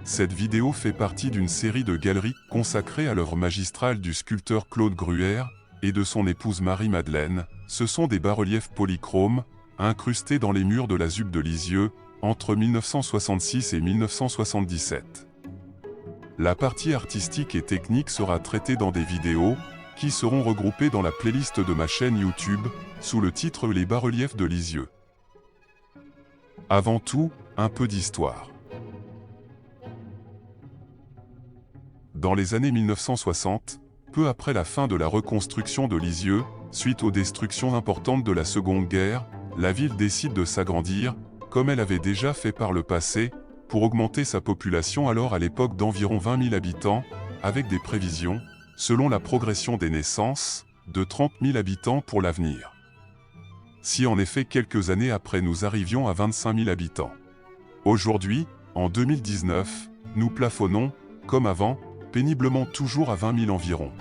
Cette vidéo fait partie d'une série de galeries consacrées à l'œuvre magistrale du sculpteur Claude Gruère et de son épouse Marie-Madeleine. Ce sont des bas-reliefs polychromes, incrustés dans les murs de la ZUP de Lisieux, entre 1966 et 1977. La partie artistique et technique sera traitée dans des vidéos, qui seront regroupées dans la playlist de ma chaîne YouTube, sous le titre Les bas-reliefs de Lisieux. Avant tout, un peu d'histoire. Dans les années 1960, peu après la fin de la reconstruction de Lisieux, suite aux destructions importantes de la Seconde Guerre, la ville décide de s'agrandir, comme elle avait déjà fait par le passé, pour augmenter sa population alors à l'époque d'environ 20 000 habitants, avec des prévisions, selon la progression des naissances, de 30 000 habitants pour l'avenir. Si en effet quelques années après nous arrivions à 25 000 habitants. Aujourd'hui, en 2019, nous plafonnons, comme avant, péniblement toujours à 20 000 environ.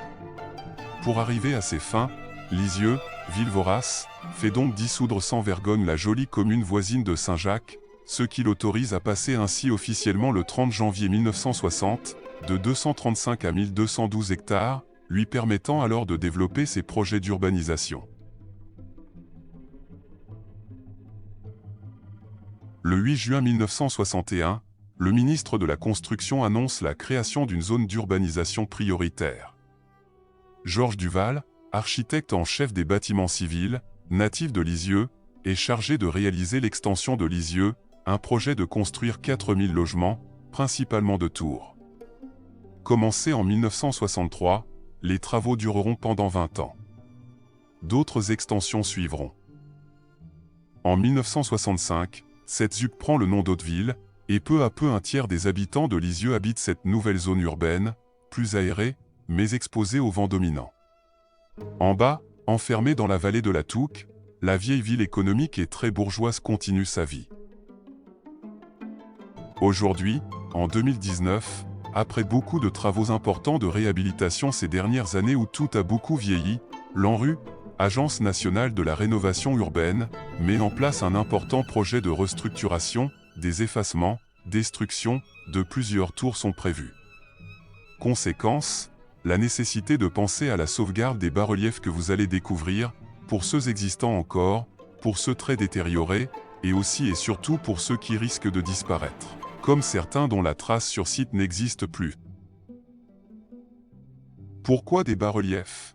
Pour arriver à ces fins, Lisieux, ville vorace, fait donc dissoudre sans vergogne la jolie commune voisine de Saint-Jacques, ce qui l'autorise à passer ainsi officiellement le 30 janvier 1960, de 235 à 1212 hectares, lui permettant alors de développer ses projets d'urbanisation. Le 8 juin 1961, le ministre de la Construction annonce la création d'une zone d'urbanisation prioritaire. Georges Duval, architecte en chef des bâtiments civils, natif de Lisieux, est chargé de réaliser l'extension de Lisieux, un projet de construire 4000 logements, principalement de tours. Commencés en 1963, les travaux dureront pendant 20 ans. D'autres extensions suivront. En 1965, cette ZUP prend le nom d'Hauteville, et peu à peu un tiers des habitants de Lisieux habitent cette nouvelle zone urbaine, plus aérée, mais exposée au vent dominant. En bas, enfermée dans la vallée de la Touques, la vieille ville économique et très bourgeoise continue sa vie. Aujourd'hui, en 2019, après beaucoup de travaux importants de réhabilitation ces dernières années où tout a beaucoup vieilli, l'ANRU, Agence nationale de la rénovation urbaine, met en place un important projet de restructuration, des effacements, destructions, de plusieurs tours sont prévus. Conséquence, la nécessité de penser à la sauvegarde des bas-reliefs que vous allez découvrir, pour ceux existants encore, pour ceux très détériorés, et aussi et surtout pour ceux qui risquent de disparaître, comme certains dont la trace sur site n'existe plus. Pourquoi des bas-reliefs ?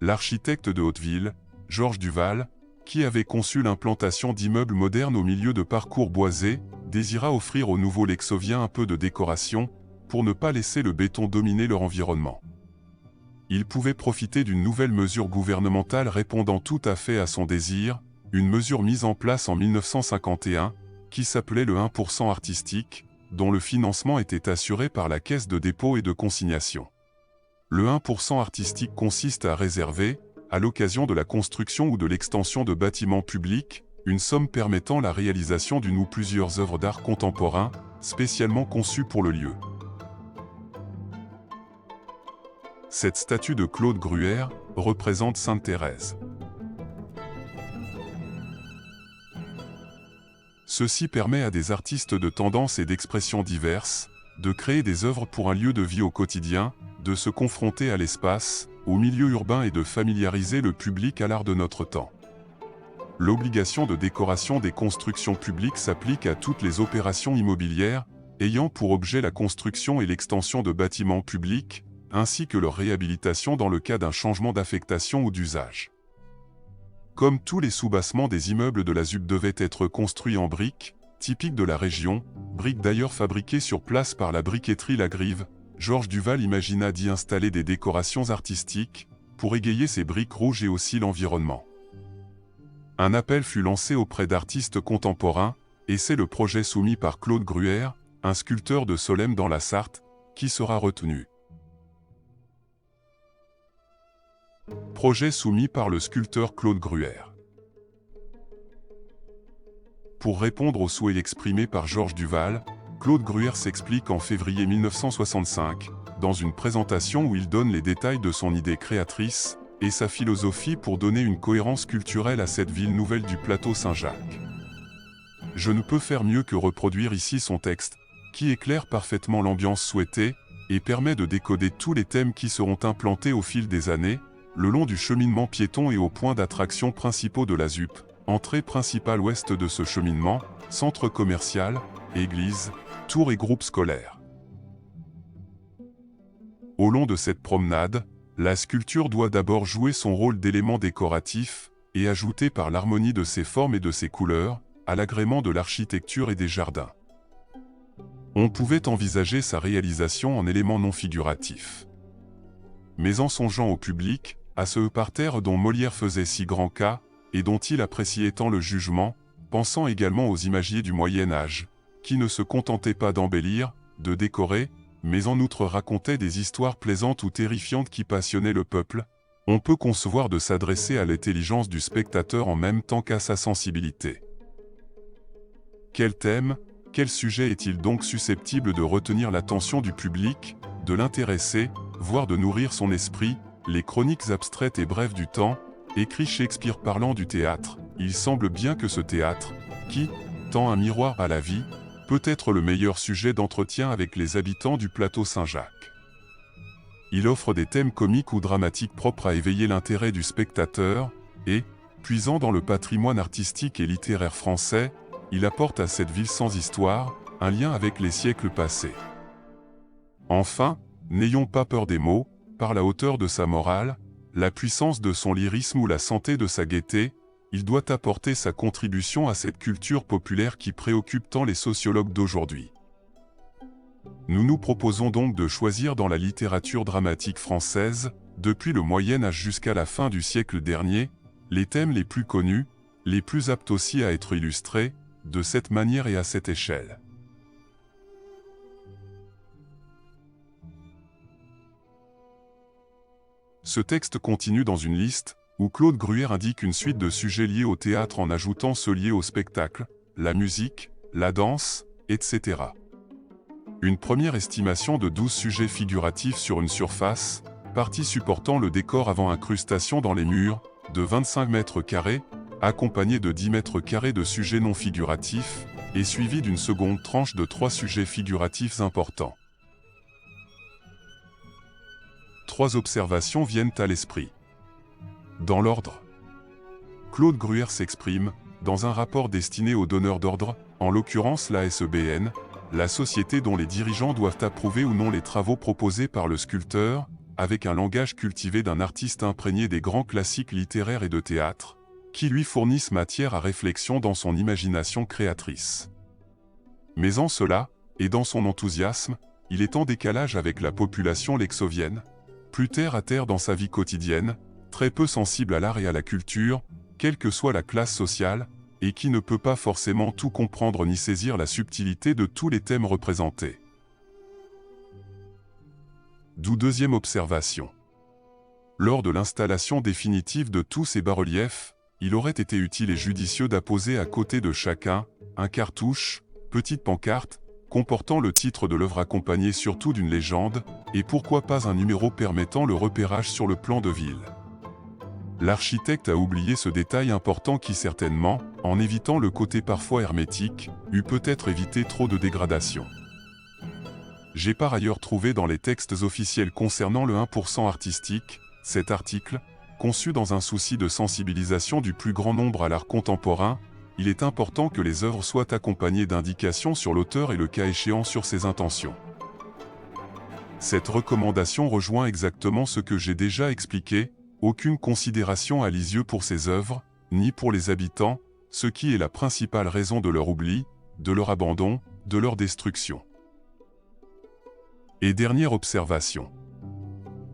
L'architecte de Hauteville, Georges Duval, qui avait conçu l'implantation d'immeubles modernes au milieu de parcours boisés, désira offrir aux nouveaux Lexoviens un peu de décoration, pour ne pas laisser le béton dominer leur environnement. Il pouvait profiter d'une nouvelle mesure gouvernementale répondant tout à fait à son désir, une mesure mise en place en 1951, qui s'appelait le 1% artistique, dont le financement était assuré par la Caisse de dépôt et de consignation. Le 1% artistique consiste à réserver, à l'occasion de la construction ou de l'extension de bâtiments publics, une somme permettant la réalisation d'une ou plusieurs œuvres d'art contemporain, spécialement conçues pour le lieu. Cette statue de Claude Gruère représente Sainte Thérèse. Ceci permet à des artistes de tendances et d'expressions diverses, de créer des œuvres pour un lieu de vie au quotidien, de se confronter à l'espace, au milieu urbain et de familiariser le public à l'art de notre temps. L'obligation de décoration des constructions publiques s'applique à toutes les opérations immobilières, ayant pour objet la construction et l'extension de bâtiments publics, ainsi que leur réhabilitation dans le cas d'un changement d'affectation ou d'usage. Comme tous les soubassements des immeubles de la ZUP devaient être construits en briques, typiques de la région, briques d'ailleurs fabriquées sur place par la briqueterie La Grive, Georges Duval imagina d'y installer des décorations artistiques, pour égayer ces briques rouges et aussi l'environnement. Un appel fut lancé auprès d'artistes contemporains, et c'est le projet soumis par Claude Gruère, un sculpteur de Solesmes dans la Sarthe, qui sera retenu. Projet soumis par le sculpteur Claude Gruère. Pour répondre au souhait exprimé par Georges Duval, Claude Gruère s'explique en février 1965, dans une présentation où il donne les détails de son idée créatrice et sa philosophie pour donner une cohérence culturelle à cette ville nouvelle du plateau Saint-Jacques. Je ne peux faire mieux que reproduire ici son texte, qui éclaire parfaitement l'ambiance souhaitée, et permet de décoder tous les thèmes qui seront implantés au fil des années, le long du cheminement piéton et aux points d'attraction principaux de la ZUP, entrée principale ouest de ce cheminement, centre commercial, église, tour et groupe scolaire. Au long de cette promenade, la sculpture doit d'abord jouer son rôle d'élément décoratif, et ajouter par l'harmonie de ses formes et de ses couleurs, à l'agrément de l'architecture et des jardins. On pouvait envisager sa réalisation en éléments non figuratifs. Mais en songeant au public, à ce parterre dont Molière faisait si grand cas, et dont il appréciait tant le jugement, pensant également aux imagiers du Moyen-Âge, qui ne se contentaient pas d'embellir, de décorer, mais en outre racontaient des histoires plaisantes ou terrifiantes qui passionnaient le peuple, on peut concevoir de s'adresser à l'intelligence du spectateur en même temps qu'à sa sensibilité. Quel thème, quel sujet est-il donc susceptible de retenir l'attention du public, de l'intéresser, voire de nourrir son esprit? Les chroniques abstraites et brèves du temps, écrit Shakespeare parlant du théâtre, il semble bien que ce théâtre, qui tend un miroir à la vie, peut être le meilleur sujet d'entretien avec les habitants du plateau Saint-Jacques. Il offre des thèmes comiques ou dramatiques propres à éveiller l'intérêt du spectateur, et, puisant dans le patrimoine artistique et littéraire français, il apporte à cette ville sans histoire, un lien avec les siècles passés. Enfin, n'ayons pas peur des mots, par la hauteur de sa morale, la puissance de son lyrisme ou la santé de sa gaieté, il doit apporter sa contribution à cette culture populaire qui préoccupe tant les sociologues d'aujourd'hui. Nous nous proposons donc de choisir dans la littérature dramatique française, depuis le Moyen-Âge jusqu'à la fin du siècle dernier, les thèmes les plus connus, les plus aptes aussi à être illustrés, de cette manière et à cette échelle. Ce texte continue dans une liste, où Claude Gruère indique une suite de sujets liés au théâtre en ajoutant ceux liés au spectacle, la musique, la danse, etc. Une première estimation de 12 sujets figuratifs sur une surface, partie supportant le décor avant incrustation dans les murs, de 25 mètres carrés, accompagnée de 10 mètres carrés de sujets non figuratifs, et suivie d'une seconde tranche de 3 sujets figuratifs importants. 3 observations viennent à l'esprit. Dans l'ordre. Claude Gruère s'exprime, dans un rapport destiné aux donneurs d'ordre, en l'occurrence la SEBN, la société dont les dirigeants doivent approuver ou non les travaux proposés par le sculpteur, avec un langage cultivé d'un artiste imprégné des grands classiques littéraires et de théâtre, qui lui fournissent matière à réflexion dans son imagination créatrice. Mais en cela, et dans son enthousiasme, il est en décalage avec la population lexovienne, plus terre à terre dans sa vie quotidienne, très peu sensible à l'art et à la culture, quelle que soit la classe sociale, et qui ne peut pas forcément tout comprendre ni saisir la subtilité de tous les thèmes représentés. D'où deuxième observation. Lors de l'installation définitive de tous ces bas-reliefs, il aurait été utile et judicieux d'apposer à côté de chacun, un cartouche, petite pancarte, comportant le titre de l'œuvre accompagné surtout d'une légende, et pourquoi pas un numéro permettant le repérage sur le plan de ville. L'architecte a oublié ce détail important qui certainement, en évitant le côté parfois hermétique, eût peut-être évité trop de dégradation. J'ai par ailleurs trouvé dans les textes officiels concernant le 1% artistique, cet article, conçu dans un souci de sensibilisation du plus grand nombre à l'art contemporain, il est important que les œuvres soient accompagnées d'indications sur l'auteur et le cas échéant sur ses intentions. Cette recommandation rejoint exactement ce que j'ai déjà expliqué. Aucune considération à Lisieux pour ses œuvres, ni pour les habitants, ce qui est la principale raison de leur oubli, de leur abandon, de leur destruction. Et dernière observation.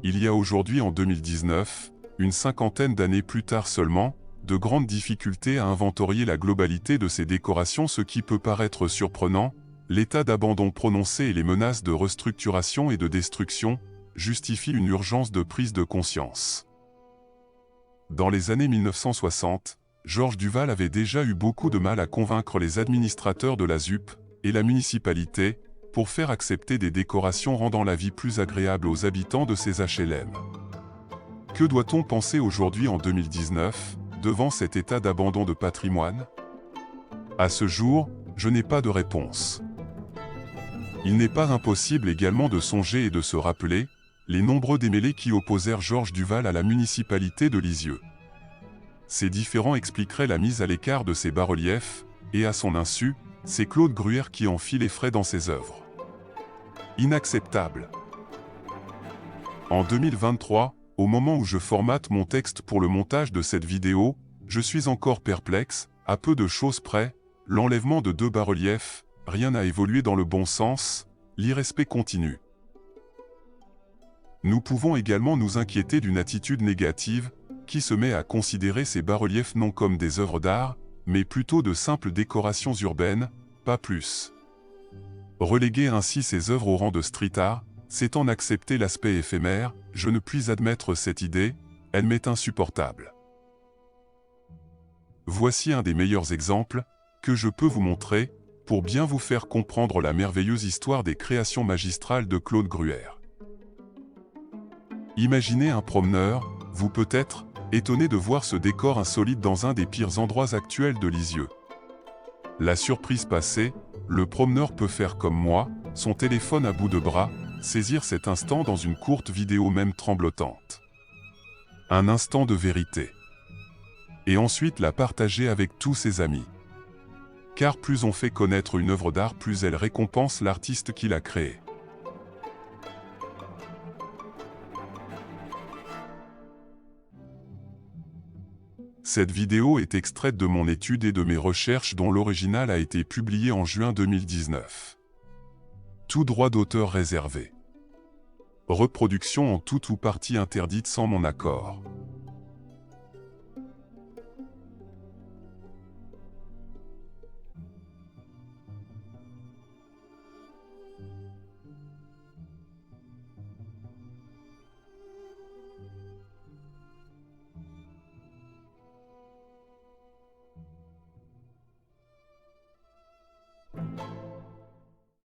Il y a aujourd'hui en 2019, une cinquantaine d'années plus tard seulement, de grandes difficultés à inventorier la globalité de ces décorations, ce qui peut paraître surprenant, l'état d'abandon prononcé et les menaces de restructuration et de destruction justifient une urgence de prise de conscience. Dans les années 1960, Georges Duval avait déjà eu beaucoup de mal à convaincre les administrateurs de la ZUP et la municipalité pour faire accepter des décorations rendant la vie plus agréable aux habitants de ces HLM. Que doit-on penser aujourd'hui en 2019, devant cet état d'abandon de patrimoine? À ce jour, je n'ai pas de réponse. Il n'est pas impossible également de songer et de se rappeler les nombreux démêlés qui opposèrent Georges Duval à la municipalité de Lisieux. Ces différends expliqueraient la mise à l'écart de ces bas-reliefs, et à son insu, c'est Claude Gruère qui en fit les frais dans ses œuvres. Inacceptable. En 2023, au moment où je formate mon texte pour le montage de cette vidéo, je suis encore perplexe, à peu de choses près, l'enlèvement de 2 bas-reliefs, rien n'a évolué dans le bon sens, l'irrespect continue. Nous pouvons également nous inquiéter d'une attitude négative, qui se met à considérer ces bas-reliefs non comme des œuvres d'art, mais plutôt de simples décorations urbaines, pas plus. Reléguer ainsi ces œuvres au rang de street art, c'est en accepter l'aspect éphémère, je ne puis admettre cette idée, elle m'est insupportable. Voici un des meilleurs exemples que je peux vous montrer, pour bien vous faire comprendre la merveilleuse histoire des créations magistrales de Claude Gruère. Imaginez un promeneur, vous peut-être, étonné de voir ce décor insolite dans un des pires endroits actuels de Lisieux. La surprise passée, le promeneur peut faire comme moi, son téléphone à bout de bras, saisir cet instant dans une courte vidéo même tremblotante. Un instant de vérité. Et ensuite la partager avec tous ses amis. Car plus on fait connaître une œuvre d'art, plus elle récompense l'artiste qui l'a créée. Cette vidéo est extraite de mon étude et de mes recherches dont l'original a été publié en juin 2019. Tout droit d'auteur réservé. Reproduction en tout ou partie interdite sans mon accord.